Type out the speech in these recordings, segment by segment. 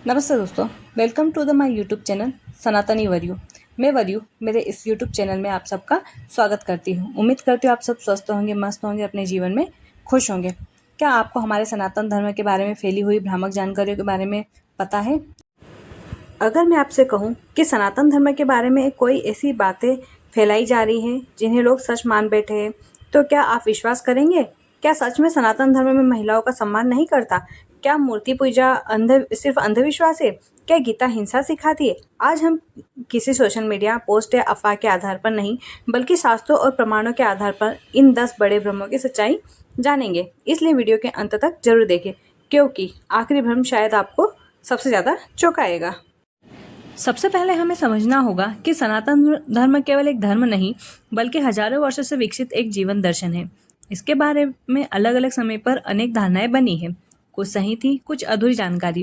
नमस्ते दोस्तों, welcome to the my YouTube channel Sanatani warrior. मैं वरयू मेरे इस यूट्यूब चैनल में आप सबका स्वागत करती हूँ। उम्मीद करती हूँ आप सब स्वस्थ होंगे, मस्त होंगे, अपने जीवन में खुश होंगे। क्या आपको हमारे सनातन धर्म के बारे में फैली हुई भ्रामक जानकारियों के बारे में पता है? अगर मैं आपसे कहूँ कि सनातन धर्म के बारे में कोई ऐसी बातें फैलाई जा रही हैं जिन्हें लोग सच मान बैठे हैं, तो क्या आप विश्वास करेंगे? क्या सच में सनातन धर्म में महिलाओं का सम्मान नहीं करता? क्या मूर्ति पूजा सिर्फ अंधविश्वास है? क्या गीता हिंसा सिखाती है? आज हम किसी सोशल मीडिया पोस्ट या अफवाह के आधार पर नहीं, बल्कि शास्त्रों और प्रमाणों के आधार पर इन 10 बड़े भ्रमों की सच्चाई जानेंगे। इसलिए वीडियो के अंत तक जरूर देखें, क्योंकि आखिरी भ्रम शायद आपको सबसे ज्यादा चौंकाएगा। सबसे पहले हमें समझना होगा कि सनातन धर्म केवल एक धर्म नहीं, बल्कि हजारों वर्षों से विकसित एक जीवन दर्शन है। इसके बारे में अलग अलग समय पर अनेक धारणाएं बनी हैं। कुछ सही थी, कुछ अधूरी जानकारी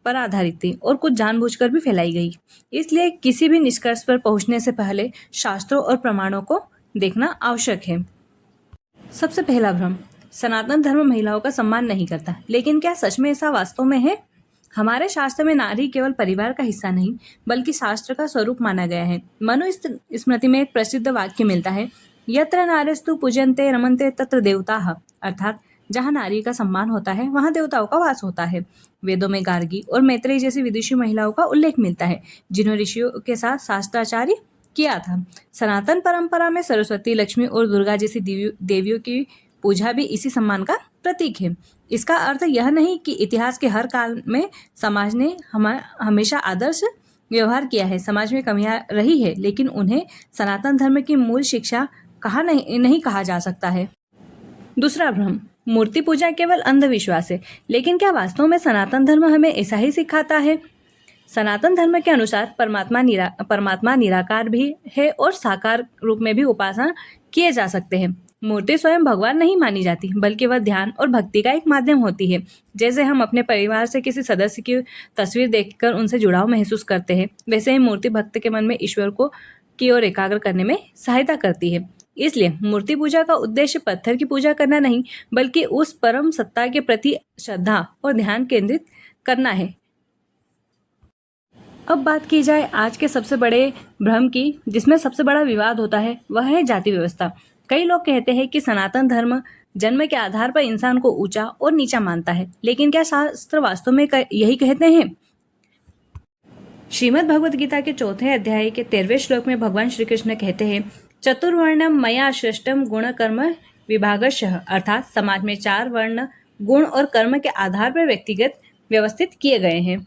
पर आधारित थी और कुछ जानबूझकर भी फैलाई गई। इसलिए किसी भी निष्कर्ष पर पहुंचने से पहले शास्त्रों और प्रमाणों को देखना आवश्यक है। सबसे पहला भ्रम, सनातन धर्म महिलाओं का सम्मान नहीं करता। लेकिन क्या सच में ऐसा वास्तव में है? हमारे शास्त्र में नारी केवल परिवार का हिस्सा नहीं, बल्कि शास्त्र का स्वरूप माना गया है। मनु स्मृति में एक प्रसिद्ध वाक्य मिलता है, यत्र नार्यस्तु पूजन्ते रमन्ते तत्र देवताः, अर्थात जहाँ नारी का सम्मान होता है वहाँ देवताओं का वास होता है। वेदों में गार्गी और मैत्रेयी जैसी विदुषी महिलाओं का उल्लेख मिलता है, जिन्होंने ऋषियों के साथ शास्त्राचार्य किया था। सनातन परंपरा में सरस्वती, लक्ष्मी और दुर्गा जैसी देवियों की पूजा भी इसी सम्मान का प्रतीक है। इसका अर्थ यह नहीं कि इतिहास के हर काल में समाज ने हमेशा आदर्श व्यवहार किया है। समाज में कमियां रही है, लेकिन उन्हें सनातन धर्म की मूल शिक्षा नहीं कहा जा सकता है। दूसरा भ्रम, मूर्ति पूजा केवल अंधविश्वास है। लेकिन क्या वास्तव में सनातन धर्म हमें ऐसा ही सिखाता है? सनातन धर्म के अनुसार परमात्मा निराकार भी है और साकार रूप में भी उपासना किए जा सकते हैं। मूर्ति स्वयं भगवान नहीं मानी जाती, बल्कि वह ध्यान और भक्ति का एक माध्यम होती है। जैसे हम अपने परिवार से किसी सदस्य की तस्वीर देखकर उनसे जुड़ाव महसूस करते हैं, वैसे ही मूर्ति भक्त के मन में ईश्वर को की ओर एकाग्र करने में सहायता करती है। इसलिए मूर्ति पूजा का उद्देश्य पत्थर की पूजा करना नहीं, बल्कि उस परम सत्ता के प्रति श्रद्धा और ध्यान केंद्रित करना है। अब बात की जाए आज के सबसे बड़े भ्रम की, जिसमें सबसे बड़ा विवाद होता है, वह है जाति व्यवस्था। कई लोग कहते हैं कि सनातन धर्म जन्म के आधार पर इंसान को ऊंचा और नीचा मानता है। लेकिन क्या शास्त्र वास्तव में यही कहते हैं? श्रीमद् भगवद गीता के 4 अध्याय के 13वें श्लोक में भगवान श्री कृष्ण कहते हैं, चतुर्वर्णम मया सृष्टम गुण कर्म विभागशः, अर्थात समाज में 4 वर्ण गुण और कर्म के आधार पर व्यक्तिगत व्यवस्थित किए गए हैं।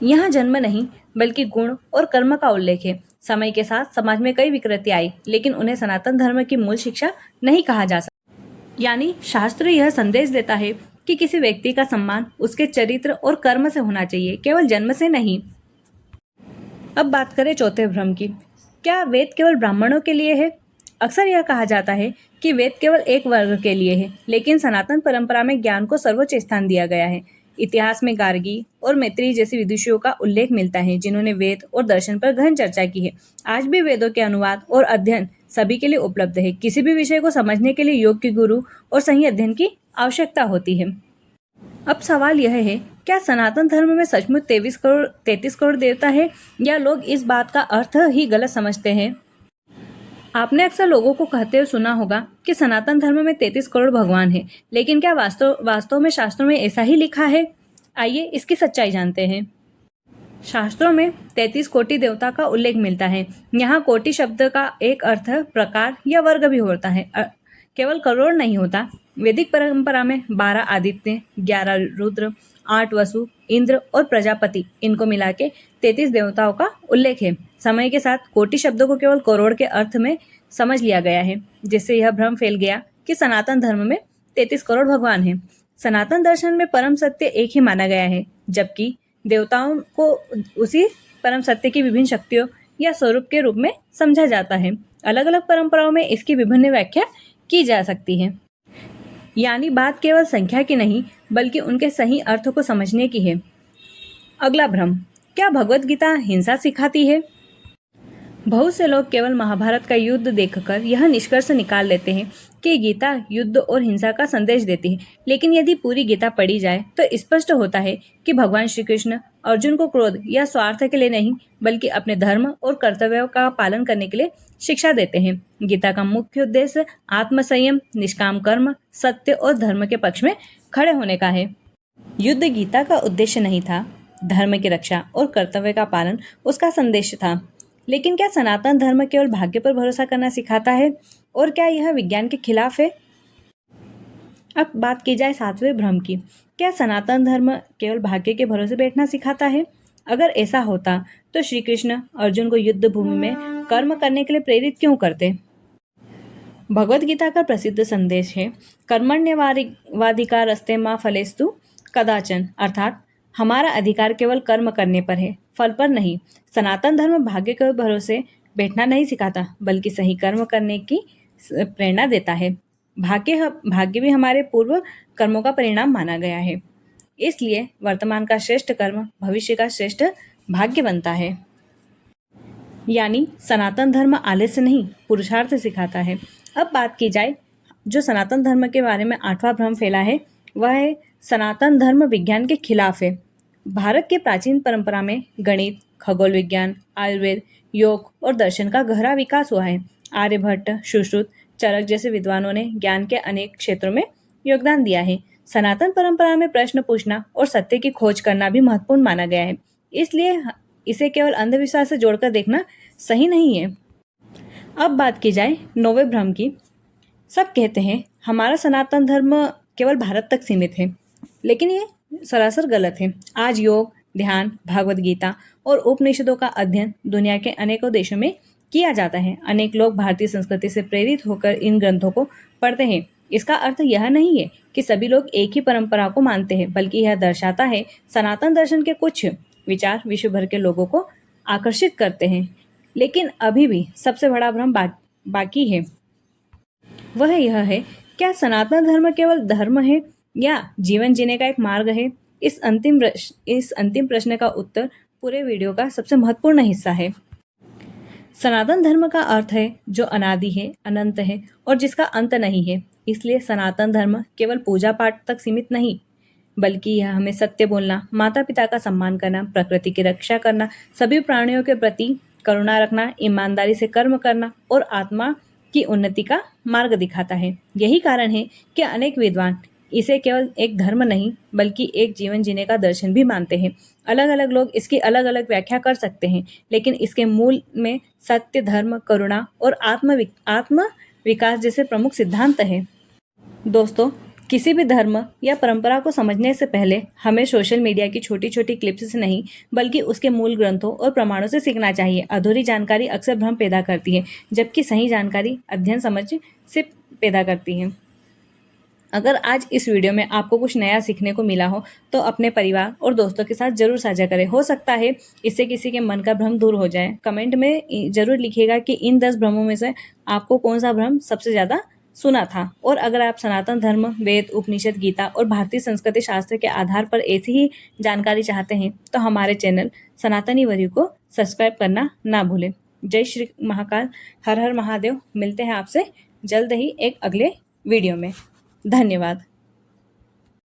यहाँ जन्म नहीं, बल्कि गुण और कर्म का उल्लेख है। समय के साथ समाज में कई विकृति आई, लेकिन उन्हें सनातन धर्म की मूल शिक्षा नहीं कहा जा सकता। यानी शास्त्र यह संदेश देता है कि किसी व्यक्ति का सम्मान उसके चरित्र और कर्म से होना चाहिए, केवल जन्म से नहीं। अब बात करें चौथे भ्रम की, क्या वेद केवल ब्राह्मणों के लिए है? अक्सर यह कहा जाता है कि वेद केवल एक वर्ग के लिए है, लेकिन सनातन परंपरा में ज्ञान को सर्वोच्च स्थान दिया गया है। इतिहास में गार्गी और मैत्रेयी जैसी विदुषियों का उल्लेख मिलता है, जिन्होंने वेद और दर्शन पर गहन चर्चा की है। आज भी वेदों के अनुवाद और अध्ययन सभी के लिए उपलब्ध है। किसी भी विषय को समझने के लिए योग्य गुरु और सही अध्ययन की आवश्यकता होती है। अब सवाल यह है, क्या सनातन धर्म में सचमुच 33 करोड़ देवता है, या लोग इस बात का अर्थ ही गलत समझते हैं? आपने अक्सर लोगों को कहते हुए सुना होगा कि सनातन धर्म में 33 करोड़ भगवान हैं, लेकिन क्या वास्तव में शास्त्रों में ऐसा ही लिखा है? आइए इसकी सच्चाई जानते हैं। शास्त्रों में 33 कोटि देवता का उल्लेख मिलता है। यहाँ कोटि शब्द का एक अर्थ प्रकार या वर्ग भी होता है, केवल करोड़ नहीं होता। वैदिक परंपरा में 12 आदित्य, 11 रुद्र, 8 वसु, इंद्र और प्रजापति, इनको मिला के 33 देवताओं का उल्लेख है। समय के साथ कोटि शब्द को केवल करोड़ के अर्थ में समझ लिया गया है, जिससे यह भ्रम फैल गया कि सनातन धर्म में 33 करोड़ भगवान हैं। सनातन दर्शन में परम सत्य एक ही माना गया है, जबकि देवताओं को उसी परम सत्य की विभिन्न शक्तियों या स्वरूप के रूप में समझा जाता है। अलग अलग परंपराओं में इसकी विभिन्न व्याख्या की जा सकती है। यानी बात केवल संख्या की नहीं, बल्कि उनके सही अर्थ को समझने की है। अगला भ्रम, क्या भगवद गीता हिंसा सिखाती है? बहुत से लोग केवल महाभारत का युद्ध देखकर यह निष्कर्ष निकाल लेते हैं कि गीता युद्ध और हिंसा का संदेश देती है। लेकिन यदि पूरी गीता पढ़ी जाए तो स्पष्ट होता है कि भगवान श्री कृष्ण अर्जुन को क्रोध या स्वार्थ के लिए नहीं बल्कि अपने धर्म और कर्तव्यों का पालन करने के लिए शिक्षा देते हैं। गीता का मुख्य उद्देश्य आत्मसंयम, निष्काम कर्म, सत्य और धर्म के पक्ष में खड़े होने का है। युद्ध गीता का उद्देश्य नहीं था, धर्म की रक्षा और कर्तव्य का पालन उसका संदेश था। लेकिन क्या सनातन धर्म केवल भाग्य पर भरोसा करना सिखाता है और क्या यह विज्ञान के खिलाफ है? अब बात की जाए सातवें भ्रम की। क्या सनातन धर्म केवल भाग्य के भरोसे बैठना सिखाता है? अगर ऐसा होता तो श्री कृष्ण अर्जुन को युद्ध भूमि में कर्म करने के लिए प्रेरित क्यों करते? भगवत गीता का प्रसिद्ध संदेश है कर्मण्यवाधिकारस्ते मा फलेस्तु कदाचन, अर्थात हमारा अधिकार केवल कर्म करने पर है, फल पर नहीं। सनातन धर्म भाग्य के भरोसे बैठना नहीं सिखाता बल्कि सही कर्म करने की प्रेरणा देता है। भाग्य भी हमारे पूर्व कर्मों का परिणाम माना गया है, इसलिए वर्तमान का श्रेष्ठ कर्म भविष्य का श्रेष्ठ भाग्य बनता है। यानी सनातन धर्म आलस्य नहीं पुरुषार्थ सिखाता है। अब बात की जाए जो सनातन धर्म के बारे में 8वां भ्रम फैला है, वह है सनातन धर्म विज्ञान के खिलाफ है। भारत के प्राचीन परंपरा में गणित, खगोल विज्ञान, आयुर्वेद, योग और दर्शन का गहरा विकास हुआ है। आर्यभट्ट, सुश्रुत, चरक जैसे विद्वानों ने ज्ञान के अनेक क्षेत्रों में योगदान दिया है। सनातन परंपरा में प्रश्न पूछना और सत्य की खोज करना भी महत्वपूर्ण माना गया है, इसलिए इसे केवल अंधविश्वास से जोड़कर देखना सही नहीं है। अब बात की जाए 9वें भ्रम की। सब कहते हैं हमारा सनातन धर्म केवल भारत तक सीमित है, लेकिन ये सरासर गलत है। आज योग, ध्यान, भागवत गीता और उपनिषदों का अध्ययन दुनिया के अनेकों देशों में किया जाता है। अनेक लोग भारतीय संस्कृति से प्रेरित होकर इन ग्रंथों को पढ़ते हैं। इसका अर्थ यह नहीं है कि सभी लोग एक ही परंपरा को मानते हैं, बल्कि यह दर्शाता है सनातन दर्शन के कुछ विचार विश्व भर के लोगों को आकर्षित करते हैं। लेकिन अभी भी सबसे बड़ा भ्रम बाकी है, वह यह है क्या सनातन धर्म केवल धर्म है या जीवन जीने का एक मार्ग है? इस अंतिम प्रश्न का उत्तर पूरे वीडियो का सबसे महत्वपूर्ण हिस्सा है। सनातन धर्म का अर्थ है जो अनादि है, अनंत है और जिसका अंत नहीं है। इसलिए सनातन धर्म केवल पूजा पाठ तक सीमित नहीं, बल्कि यह हमें सत्य बोलना, माता पिता का सम्मान करना, प्रकृति की रक्षा करना, सभी प्राणियों के प्रति करुणा रखना, ईमानदारी से कर्म करना और आत्मा की उन्नति का मार्ग दिखाता है। यही कारण है कि अनेक विद्वान इसे केवल एक धर्म नहीं बल्कि एक जीवन जीने का दर्शन भी मानते हैं। अलग अलग लोग इसकी अलग अलग व्याख्या कर सकते हैं, लेकिन इसके मूल में सत्य, धर्म, करुणा और आत्म विकास जैसे प्रमुख सिद्धांत है। दोस्तों, किसी भी धर्म या परंपरा को समझने से पहले हमें सोशल मीडिया की छोटी छोटी क्लिप्स से नहीं बल्कि उसके मूल ग्रंथों और प्रमाणों से सीखना चाहिए। अधूरी जानकारी अक्सर भ्रम पैदा करती है, जबकि सही जानकारी अध्ययन समझ से पैदा करती है। अगर आज इस वीडियो में आपको कुछ नया सीखने को मिला हो तो अपने परिवार और दोस्तों के साथ जरूर साझा करें। हो सकता है इससे किसी के मन का भ्रम दूर हो जाए। कमेंट में जरूर लिखिएगा कि इन 10 भ्रमों में से आपको कौन सा भ्रम सबसे ज़्यादा सुना था। और अगर आप सनातन धर्म, वेद, उपनिषद, गीता और भारतीय संस्कृति शास्त्र के आधार पर ऐसी ही जानकारी चाहते हैं तो हमारे चैनल सनातनी वर्यु को सब्सक्राइब करना ना भूलें। जय श्री महाकाल, हर हर महादेव। मिलते हैं आपसे जल्द ही एक अगले वीडियो में। धन्यवाद।